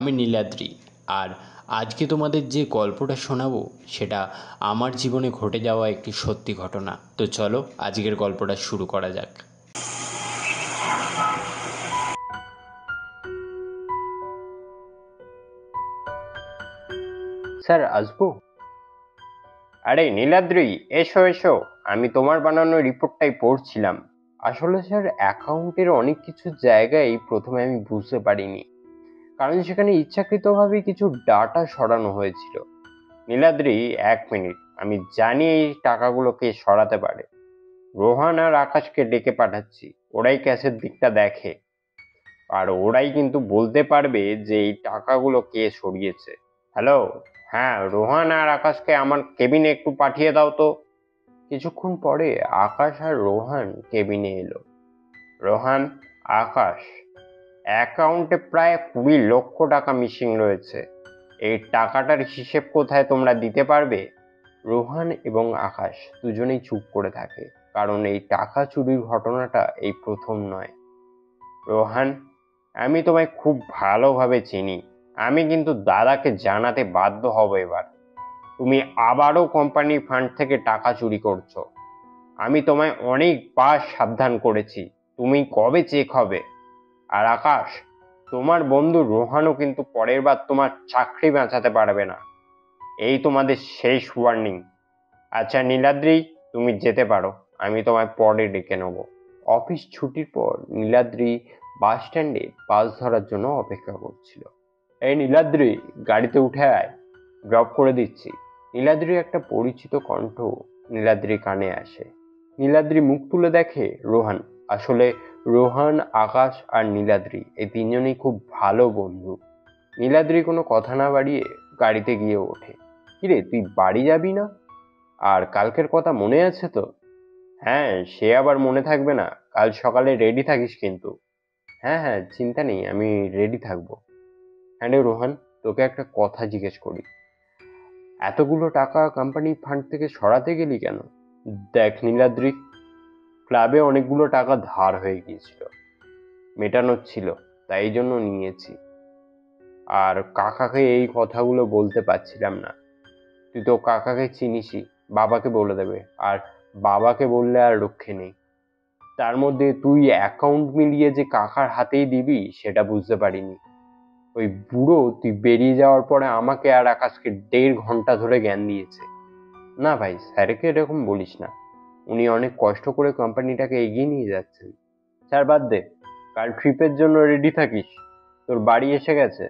আমি নীলাদ্রি। আর আজকে তোমাদের যে গল্পটা শোনাবো সেটা আমার জীবনে ঘটে যাওয়া একটি সত্যি ঘটনা। তো চলো আজকের গল্পটা শুরু করা যাক। স্যার, আসবো? আরে নীলাদ্রি, এসো এসো। আমি তোমার বানানো রিপোর্টটাই পড়ছিলাম। আসলে স্যার, অ্যাকাউন্টের অনেক কিছু জায়গায় প্রথমে আমি বুঝতে পারিনি, কারণ সেখানে ইচ্ছাকৃতভাবে কিছু ডাটা সরানো হয়েছিল। নীলাদ্রি, 1 মিনিট। আমি জানি এই টাকাগুলো কে সরাতে পারে। রোহান আর আকাশকে ডেকে পাঠাচ্ছি। ওরাই ক্যাশের দিকটা দেখে, আর ওরাই কিন্তু বলতে পারবে যে এই টাকাগুলো কে সরিয়েছে। হ্যালো। হ্যাঁ, রোহান আর আকাশকে আমার কেবিনে একটু পাঠিয়ে দাও তো। কিছুক্ষণ পরে আকাশ আর রোহান কেবিনে এলো। রোহান, আকাশ, অ্যাকাউন্টে প্রায় 20 লক্ষ টাকা মিসিং রয়েছে। এই টাকাটার হিসেব কোথায় তোমরা দিতে পারবে? রোহান এবং আকাশ দুজনেই চুপ করে থাকে, কারণ এই টাকা চুরির ঘটনাটা এই প্রথম নয়। রোহান, আমি তোমায় খুব ভালোভাবে চিনি। আমি কিন্তু দাদাকে জানাতে বাধ্য হব এবার। তুমি আবারও কোম্পানির ফান্ড থেকে টাকা চুরি করছো। আমি তোমায় অনেকবার সাবধান করেছি। তুমি কবে চেক হবে? আর আকাশ, তোমার বন্ধু রোহানও কিন্তু পরের বার তোমার চাকরি বাঁচাতে পারবে না। এই তোমাদের শেষ ওয়ার্নিং। আচ্ছা নীলাদ্রি, তুমি যেতে পারো। আমি তোমায় পরে ডেকে নেব। অফিস ছুটির পর নীলাদ্রি বাস স্ট্যান্ডে বাস ধরার জন্য অপেক্ষা করছিল। এই নীলাদ্রি, গাড়িতে উঠে আয়, ড্রপ করে দিচ্ছি। নীলাদ্রির একটা পরিচিত কণ্ঠ নীলাদ্রি কানে আসে। নীলাদ্রি মুখ তুলে দেখে রোহান। আসলে রোহান, আকাশ আর নীলাদ্রি এই তিনজনেই খুব ভালো বন্ধু। নীলাদ্রি কোনো কথা না বাড়িয়ে গাড়িতে গিয়ে ওঠে। কিরে, তুই বাড়ি যাবি না? আর কালকের কথা মনে আছে তো? হ্যাঁ, সে আবার মনে থাকবে না? কাল সকালে রেডি থাকিস কিন্তু। হ্যাঁ হ্যাঁ, চিন্তা নেই, আমি রেডি থাকবো। হ্যাঁ রে রোহান, তোকে একটা কথা জিজ্ঞেস করি। এতগুলো টাকা কোম্পানি ফান্ড থেকে সরাতে গেলি কেন? দেখ নীলাদ্রি, ক্লাবে অনেকগুলো টাকা ধার হয়ে গিয়েছিল, মেটানোর ছিল, তাই জন্য নিয়েছি। আর কাকাকে এই কথাগুলো বলতে পারছিলাম না। তুই তো কাকাকে চিনিসই, বাবাকে বলে দেবে, আর বাবাকে বললে আর রক্ষে নেই। তার মধ্যে তুই অ্যাকাউন্ট মিলিয়ে যে কাকার হাতেই দিবি সেটা বুঝতে পারিনি। ওই বুড়ো তুই বেরিয়ে যাওয়ার পরে আমাকে আর আকাশকে 1.5 ঘন্টা ধরে জ্ঞান দিয়েছে। না ভাই, স্যারকে এরকম বলিস না। উনি অনেক কষ্ট করে কোম্পানিটাকে এগিয়ে নিয়ে যাচ্ছেন। স্যার বাদ দে, কাল ট্রিপের জন্য রেডি থাকিস। তোর বাড়ি এসে গেছে।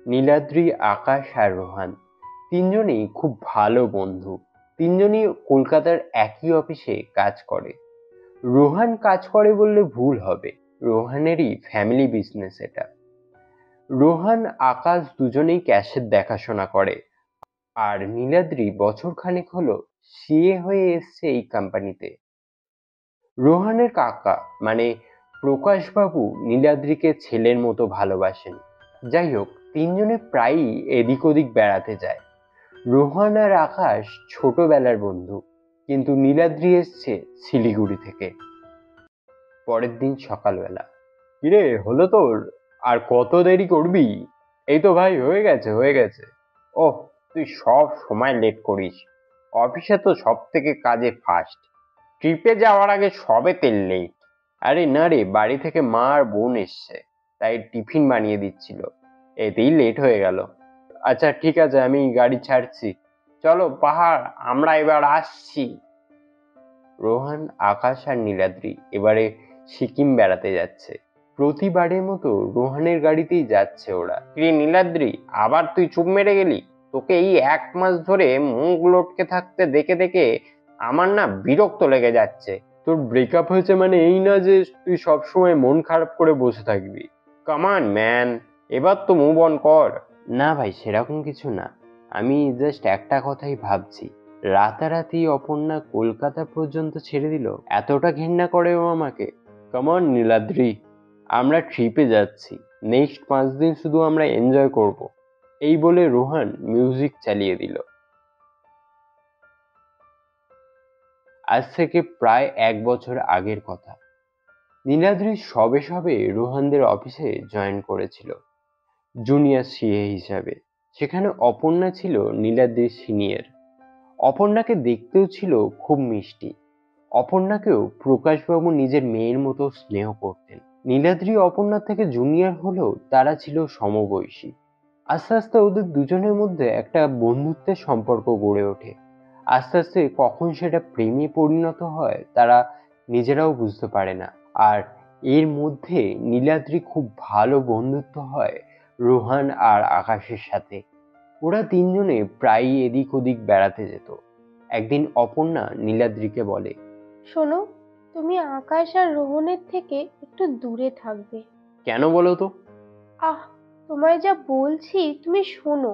নীলাদ্রি, আকাশ আর রোহান তিনজনেই খুব ভালো বন্ধু। তিনজনই কলকাতার একই অফিসে কাজ করে। রোহান কাজ করে বললে ভুল হবে, রোহানেরই ফ্যামিলি বিজনেস এটা। রোহান, আকাশ দুজনেই ক্যাশের দেখাশোনা করে। আর নীলাদ্রি বছরখানেক হলো সিএ হয়ে এসছে এই কোম্পানিতে। রোহানের কাকা মানে প্রকাশবাবু নীলাদ্রিকে ছেলের মতো ভালোবাসেন। যাই হোক, তিনজনে প্রায়ই এদিক ওদিক বেড়াতে যায়। রোহান আর আকাশ ছোটবেলার বন্ধু, কিন্তু নীলাদ্রি এসছে শিলিগুড়ি থেকে। পরের দিন সকালবেলা। কিরে, হলো তোর? আর কত দেরি করবি? এই তো ভাই, হয়ে গেছে হয়ে গেছে। ওহ, তুই সব সময় লেট করিস। অফিসে তো সব থেকে কাজে ফার্স্ট। ট্রিপে যাওয়ার আগে সবে তেল লেট। আরে না রে, বাড়ি থেকে মা আর বোন এসছে, তাই টিফিন বানিয়ে দিচ্ছিল, এতেই লেট হয়ে গেল। আচ্ছা ঠিক আছে, আমি গাড়ি ছাড়ছি। চলো পাহাড়, আমরা এবার আসছি। রোহান, আকাশ আর নীলাদ্রি এবারে সিকিম বেড়াতে যাচ্ছে। প্রতিবারের মতো রোহানের গাড়িতেই যাচ্ছে ওরা। কি নীলাদ্রি, আবার তুই চুপ মেরে গেলি? তোকে এই 1 মাস ধরে মুখ লটকে থাকতে দেখে দেখে আমার না বিরক্ত লেগে যাচ্ছে। তোর ব্রেকআপ হয়েছে মানে এই না যে তুই সবসময় মন খারাপ করে বসে থাকবি। কামান ম্যান, এবার তো মুভ অন কর। না ভাই, সেরকম কিছু না। আমি জাস্ট একটা কথাই ভাবছি, রাতারাতি অপর্ণা কলকাতা পর্যন্ত ছেড়ে দিল, এতটা ঘেন্না করে ও আমাকে। কামন নীলাদ্রি, আমরা ট্রিপে যাচ্ছি, নেক্সট 5 দিন শুধু আমরা এনজয় করব। এই বলে রোহান মিউজিক চালিয়ে দিল। আজ থেকে প্রায় 1 বছর আগের কথা। নীলাদ্রি সবে সবে রোহানদের অফিসে জয়েন করেছিল। জুনিয়র সিএ হিসাবে। সেখানে অপর্ণা ছিল নীলাদ্রির সিনিয়র। অপর্ণাকে দেখতেও ছিল খুব মিষ্টি। অপর্ণাকেও প্রকাশবাবু নিজের মেয়ের মতো স্নেহ করতেন। নীলাদ্রি অপর্ণার থেকে জুনিয়র হলেও তারা ছিল সমবয়সী। আস্তে আস্তে ওদের দুজনের মধ্যে একটা বন্ধুত্বের সম্পর্ক গড়ে ওঠে। আস্তে আস্তে কখন সেটা প্রেমে পরিণত হয় তারা নিজেরাও বুঝতে পারে না। আর এর মধ্যে নীলাদ্রি খুব ভালো বন্ধুত্ব হয় রোহান আর আকাশের সাথে। ওরা তিনজনে প্রায়ই এদিক ওদিক বেড়াতে যেত। একদিন অপর্ণা নীলাদ্রিকে বলে, শোনো, তুমি আকাশ আর রোহনের থেকে একটু দূরে থাকবে। কেন বলো তো? আহ, তোমায় যা বলছি তুমি শোনো।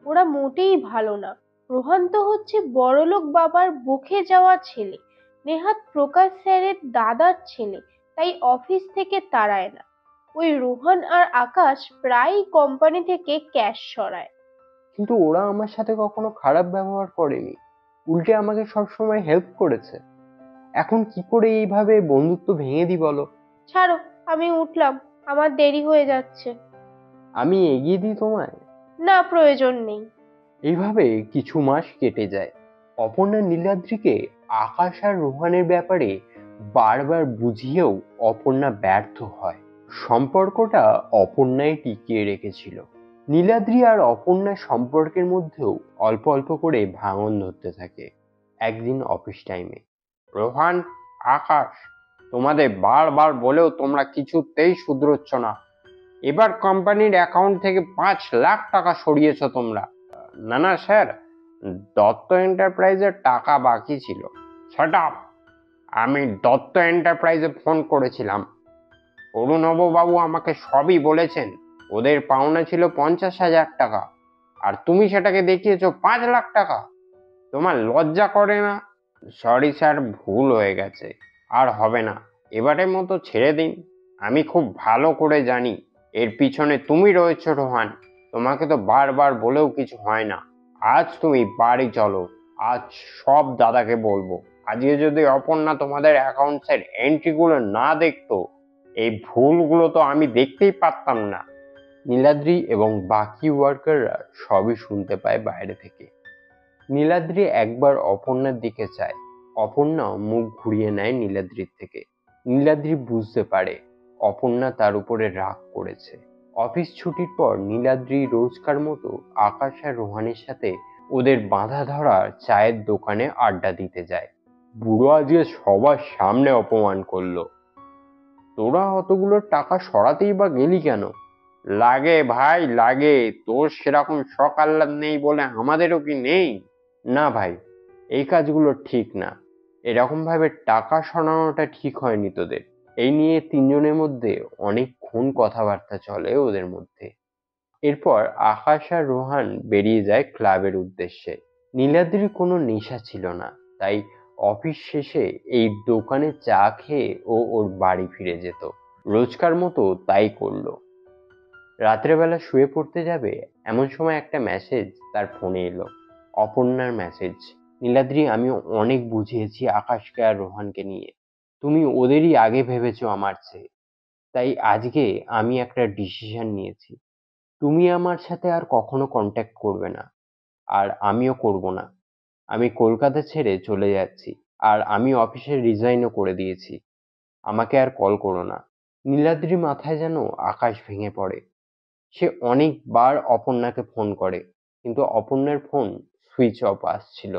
ওরা মোটেই ভালো না। রোহন তো হচ্ছে বড়লোক বাবার বকে যাওয়া ছেলে। নেহাত প্রকাশ স্যারের দাদার ছেলে, তাই অফিস থেকে তাড়ায় না। ওই রোহন আর আকাশ প্রায়ই কোম্পানি থেকে ক্যাশ সরায়। কিন্তু ওরা আমার সাথে কখনো খারাপ ব্যবহার করেনি, উল্টে আমাকে সবসময় হেল্প করেছে। এখন কি করে এইভাবে বন্ধুত্ব ভেঙে দিই বলো? ছাড়ো, আমি উঠলাম, আমার দেরি হয়ে যাচ্ছে। আমি এগিয়ে দিই তোমায়? না, প্রয়োজন নেই। এইভাবে কিছু মাস কেটে যায়। অপর্ণা নীলাদ্রিকে আকাশ আর রোহানের ব্যাপারে বারবার বুঝিয়েও অপর্ণা ব্যর্থ হয়। সম্পর্কটা অপর্ণাই টিকিয়ে রেখেছিল। নীলাদ্রি আর অপর্ণার সম্পর্কের মধ্যেও অল্প অল্প করে ভাঙন ধরতে থাকে। একদিন অফিস টাইমে, রোহান, আকাশ, তোমাদের বারবার বলেও তোমরা কিছুতেই শুধরোচ্ছ না। এবার কোম্পানির অ্যাকাউন্ট থেকে 5 লাখ টাকা সরিয়েছ তোমরা। না না স্যার, দত্ত এন্টারপ্রাইজের টাকা বাকি ছিল। Shut up! আমি দত্ত এন্টারপ্রাইজে ফোন করেছিলাম। অরুণবাবু আমাকে সবই বলেছেন। ওদের পাওনা ছিল 50,000 টাকা, আর তুমি সেটাকে দেখিয়েছো 5 লাখ টাকা। তোমার লজ্জা করে না? সরি স্যার, ভুল হয়ে গেছে, আর হবে না। এবারের মতো ছেড়ে দিন। আমি খুব ভালো করে জানি এর পিছনে তুমি রয়েছো রোহান। তোমাকে তো বারবার বলেও কিছু হয় না। আজ তুমি বাড়ি চলো, আজ সব দাদাকে বলবো। আজকে যদি অপর্ণা তোমাদের অ্যাকাউন্টসের এন্ট্রিগুলো না দেখতো, এই ভুলগুলো তো আমি দেখতেই পারতাম না। নীলাদ্রি এবং বাকি ওয়ার্কাররা সবই শুনতে পায় বাইরে থেকে। নীলাদ্রি একবার অপর্ণার দিকে চায়। অপর্ণা মুখ ঘুরিয়ে নেয় নীলাদ্রির থেকে। নীলাদ্রি বুঝতে পারে অপর্ণা তার উপরে রাগ করেছে। অফিস ছুটির পর নীলাদ্রি রোজকার মতো আকাশ আর রোহানের সাথে ওদের বাঁধা ধরা চায়ের দোকানে আড্ডা দিতে যায়। বুড়ো আজকে সবার সামনে অপমান করলো। তোরা অতগুলো টাকা সরাতেই বা গেলি কেন? লাগে ভাই লাগে, তোর সেরকম শখ আহ্লাদ নেই বলে আমাদেরও কি নেই? না ভাই, এই কাজগুলো ঠিক না। এরকম ভাবে টাকা সরানোটা ঠিক হয়নি তোদের। এই নিয়ে তিনজনের মধ্যে অনেকক্ষণ কথাবার্তা চলে ওদের মধ্যে। এরপর আকাশ আর রোহান বেরিয়ে যায় ক্লাবের উদ্দেশ্যে। নীলাদ্রির কোনো নেশা ছিল না, তাই অফিস শেষে এই দোকানে চা খেয়ে ও ওর বাড়ি ফিরে যেত। রোজকার মতো তাই করলো। রাত্রেবেলা শুয়ে পড়তে যাবে এমন সময় একটা মেসেজ তার ফোনে এলো। অপর্ণার মেসেজ। নীলাদ্রি, আমি অনেক বুঝিয়েছি আকাশকে আর রোহানকে নিয়ে। তুমি ওদেরই আগে ভেবেছো আমার চেয়ে। তাই আজকে আমি একটা ডিসিশন নিয়েছি। তুমি আমার সাথে আর কখনো কন্ট্যাক্ট করবে না, আর আমিও করব না। আমি কলকাতা ছেড়ে চলে যাচ্ছি, আর আমি অফিসে রিজাইনও করে দিয়েছি। আমাকে আর কল করো না। নীলাদ্রির মাথায় যেন আকাশ ভেঙে পড়ে। সে অনেকবার অপর্ণাকে ফোন করে, কিন্তু অপর্ণার ফোন সুইচ অফ আসছিল।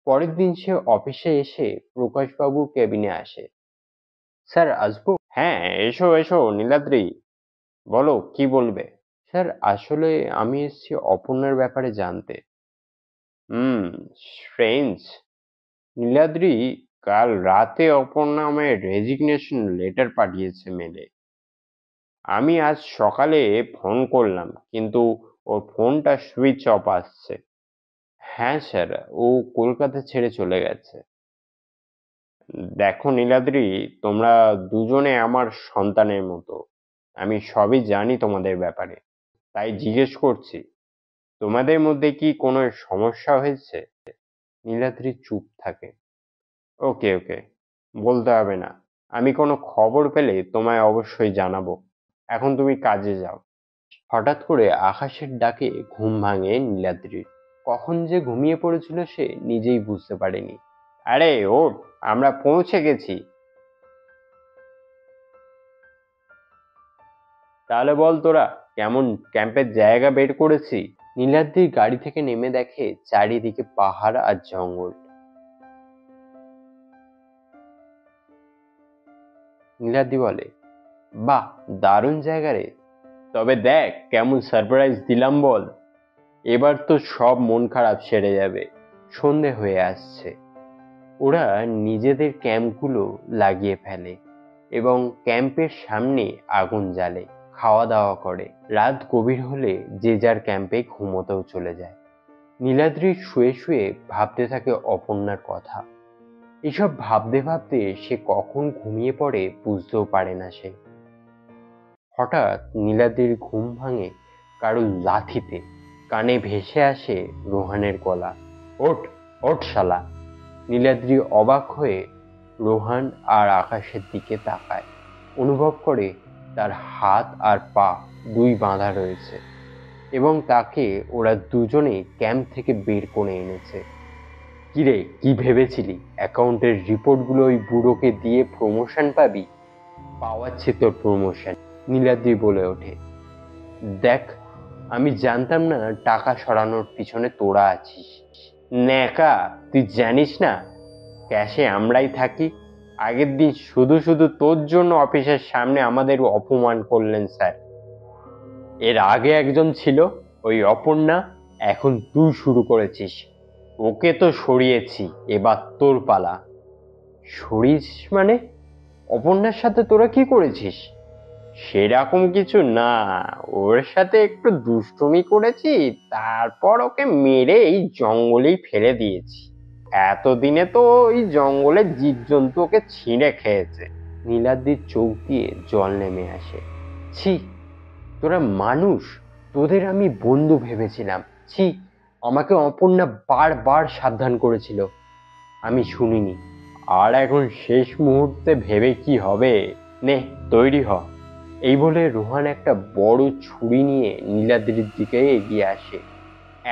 পরের দিন সে অফিসে এসে প্রকাশবাবুর কেবিনে আসে। স্যার, আসবো? হ্যাঁ, এসো এসো নীলাদ্রি, বলো কি বলবে। স্যার, আসলে আমি এসেছি অপর্ণার ব্যাপারে জানতে। হুম, স্ট্রেঞ্জ। নীলাদ্রি, কাল রাতে অপর্ণা আমায় রেজিগনেশন লেটার পাঠিয়েছে মেলে। আমি আজ সকালে ফোন করলাম, কিন্তু ওর ফোনটা সুইচ অফ আসছে। হ্যাঁ স্যার, ও কলকাতা ছেড়ে চলে গেছে। দেখো নীলাদ্রি, তোমরা দুজনে আমার সন্তানের মতো। আমি সবই জানি তোমাদের ব্যাপারে, তাই জিজ্ঞেস করছি, তোমাদের মধ্যে কি কোনো সমস্যা হয়েছে? নীলাদ্রি চুপ থাকে। ওকে ওকে, বলতে হবে না। আমি কোনো খবর পেলে তোমায় অবশ্যই জানাবো। এখন তুমি কাজে যাও। হঠাৎ করে আকাশের ডাকে ঘুম ভাঙে নীলাদ্রির। কখন যে ঘুমিয়ে পড়েছিল সে নিজেই বুঝতে পারেনি। আরে ওঠ, আমরা পৌঁছে গেছি। তাহলে বল তোরা কেমন ক্যাম্পের জায়গা বের করেছি। নীলাদ্রি গাড়ি থেকে নেমে দেখে চারিদিকে পাহাড় আর জঙ্গল। নীলাদ্রি বলে, বাহ, দারুণ জায়গা রে। তবে দেখ কেমন সারপ্রাইজ দিলাম বল। এবার তো সব মন খারাপ সেরে যাবে। সন্ধে হয়ে আসছে। ওরা নিজেদের ক্যাম্পগুলো লাগিয়ে ফেলে এবং ক্যাম্পের সামনে আগুন জ্বালে, খাওয়া দাওয়া করে। রাত গভীর হলে যে যার ক্যাম্পে ঘুমোতেও চলে যায়। নীলাদ্রি শুয়ে শুয়ে ভাবতে থাকে অপর্ণার কথা। এসব ভাবতে ভাবতে সে কখন ঘুমিয়ে পড়ে বুঝতেও পারে না সে। হঠাৎ নীলাদ্রির ঘুম ভাঙে কারো লাথিতে। কানে ভেসে আসে রোহানের গলা, ওঠ ওঠ শালা। নীলাদ্রি অবাক হয়ে রোহান আর আকাশের দিকে তাকায়। অনুভব করে তার হাত আর পা দুই বাঁধা রয়েছে এবং তাকে ওরা দুজনে ক্যাম্প থেকে বের করে এনেছে। কিরে, কি ভেবেছিলি অ্যাকাউন্টের রিপোর্টগুলো ওই বুড়োকে দিয়ে প্রমোশন পাবি? পাওয়াচ্ছি তোর প্রমোশন। নীলাদ্রি বলে ওঠে, দেখ, আমি জানতাম না টাকা সরানোর পিছনে তোরা আছিস। ন্যাকা, তুই জানিস না ক্যাশে আমরাই থাকি। আগের দিন শুধু শুধু তোর জন্য অফিসের সামনে আমাদের অপমান করলেন স্যার। এর আগে একজন ছিল, ওই অপর্ণা। এখন তুই শুরু করেছিস। ওকে তো সরিয়েছি, এবার তোর পালা। সরিয়েছিস মানে? অপর্ণার সাথে তোরা কি করেছিস? সেরকম কিছু না, ওর সাথে একটু দুষ্টুমি করেছি, তারপর ওকে মেরে এই জঙ্গলেই ফেলে দিয়েছি। এতদিনে তো ওই জঙ্গলের জীবজন্তু ওকে ছিঁড়ে খেয়েছে। নীলাদ্রির চোখ দিয়ে জল নেমে আসে। ছি, তোরা মানুষ? তোদের আমি বন্ধু ভেবেছিলাম। ছি, আমাকে অপর্ণা বারবার সাবধান করেছিল, আমি শুনিনি। আর এখন শেষ মুহূর্তে ভেবে কি হবে? নে, তৈরি হ। এই বলে রোহান একটা বড় ছুরি নিয়ে নীলাদ্রির দিকে এগিয়ে আসে।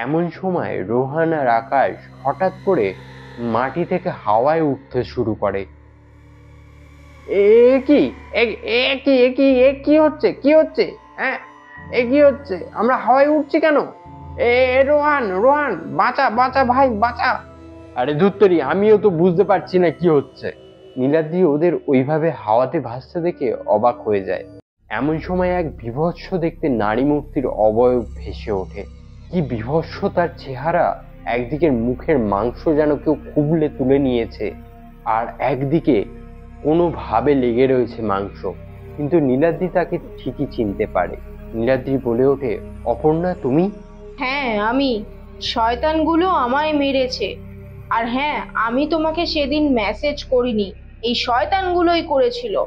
এমন সময় রোহান আর আকাশ হঠাৎ করে মাটি থেকে হাওয়ায় উঠতে শুরু করে। এ কি এ এ কি এ কি এ কি হচ্ছে? কি হচ্ছে? হ্যাঁ, এ কি হচ্ছে? আমরা হাওয়ায় উঠছি কেন? এ রোহান, রোহান, বাঁচা বাঁচা ভাই, বাঁচা। আরে ধুত্তরি, আমিও তো বুঝতে পারছি না কি হচ্ছে। নীলাদ্রি ওদের ওইভাবে হাওয়াতে ভাসতে দেখে অবাক হয়ে যায়। এমন সময় এক বীভৎস দেখতে নারী মূর্তির অবয়ব ভেসে ওঠে। কি বীভৎস তার চেহারা! একদিকের মুখের মাংস যেন কেউ খুবলে তুলে নিয়েছে, আর একদিকে কোনোভাবে লেগে রয়েছে মাংস। কিন্তু নীলাদ্রি তাকে ঠিকই চিনতে পারে। নীলাদ্রি বলে ওঠে, অপর্ণা তুমি? হ্যাঁ আমি। শয়তানগুলো আমায় মেরেছে। আর হ্যাঁ, আমি তোমাকে সেদিন মেসেজ করিনি, এই শয়তানগুলোই করেছিল।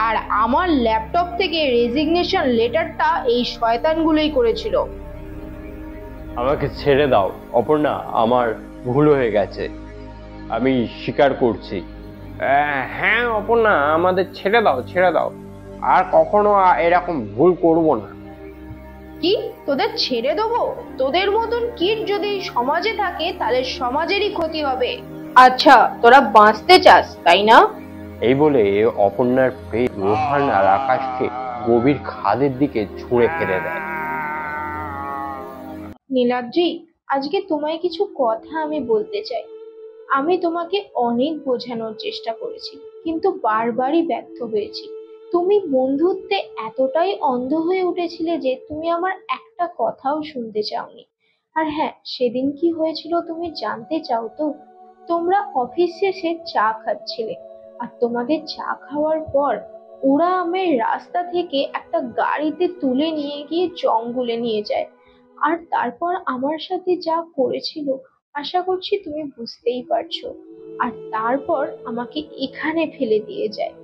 আর আমার ল্যাপটপ থেকে রেজিগনেশন লেটারটা এই শয়তানগুলোই করেছিল। আমাকে ছেড়ে দাও অপর্ণা, আমার ভুল হয়ে গেছে, আমি স্বীকার করছি। হ্যাঁ অপর্ণা, আমাদের ছেড়ে দাও, ছেড়ে দাও। আর কখনো এরকম ভুল করব না। কি, তোদের ছেড়ে দেবো? তোদের মতন কিট যদি সমাজে থাকে তাহলে সমাজেরই ক্ষতি হবে। আচ্ছা, তোরা বাঁচতে চাস তাই না? এই বলে অপর্ণার পেট রোহান আর আকাশকে গভীর খাদের দিকে ছুঁড়ে ফেলে দেয়। নীলাদ্রি, আজকে তোমায় কিছু কথা আমি বলতে চাই। আমি তোমাকে অনেক বোঝানোর চেষ্টা করেছি, কিন্তু বারবারই ব্যর্থ হয়েছি। তুমি বন্ধুত্বে এতটাই অন্ধ হয়ে উঠেছিলে যে তুমি আমার একটা কথাও শুনতে চাওনি। আর হ্যাঁ, সেদিন কি হয়েছিল তুমি জানতে চাও তো? তোমরা অফিস শেষে চা খাচ্ছিলে, আর তোমাদের চা খাওয়ার পর ওরা আমায় রাস্তা থেকে একটা গাড়িতে তুলে নিয়ে গিয়ে জঙ্গলে নিয়ে যায়। আর তারপর আমার সাথে যা করেছিল আশা করছি তুমি বুঝতেই পারছো। আর তারপর আমাকে এখানে ফেলে দিয়ে যায়।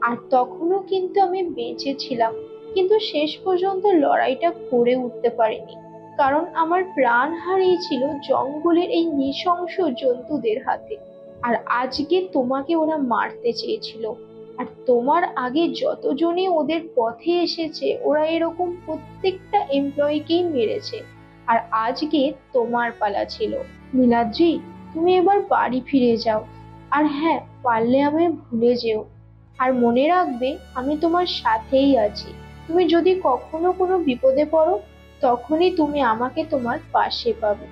আর তখনও কিন্তু আমি বেঁচে ছিলাম, কিন্তু শেষ পর্যন্ত লড়াইটা করে উঠতে পারিনি, কারণ আমার প্রাণ হারিয়েছিল জঙ্গলের এই নৃশংস জন্তুদের হাতে। আর আজকে তোমাকে ওরা মারতে চেয়েছিল, আর তোমার আগে যতজনই ওদের পথে এসেছে ওরা এরকম প্রত্যেকটা এমপ্লয়িকেই মেরেছে। আর আজকে তোমার পালা ছিল। নীলাদ্রি, তুমি এবার বাড়ি ফিরে যাও। আর হ্যাঁ, পারলে আমায় ভুলে যেও। আর মনে রাখবে, আমি তোমার সাথেই আছি। তুমি যদি কখনো কোনো বিপদে পড়ো, তখনই তুমি আমাকে তোমার পাশে পাবে।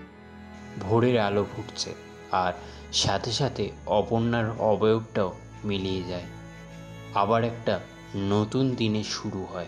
ভোরের আলো ফুটছে, আর সাথে সাথে অপর্ণার অবয়বটাও মিলিয়ে যায়। আবার একটা নতুন দিনের শুরু হয়।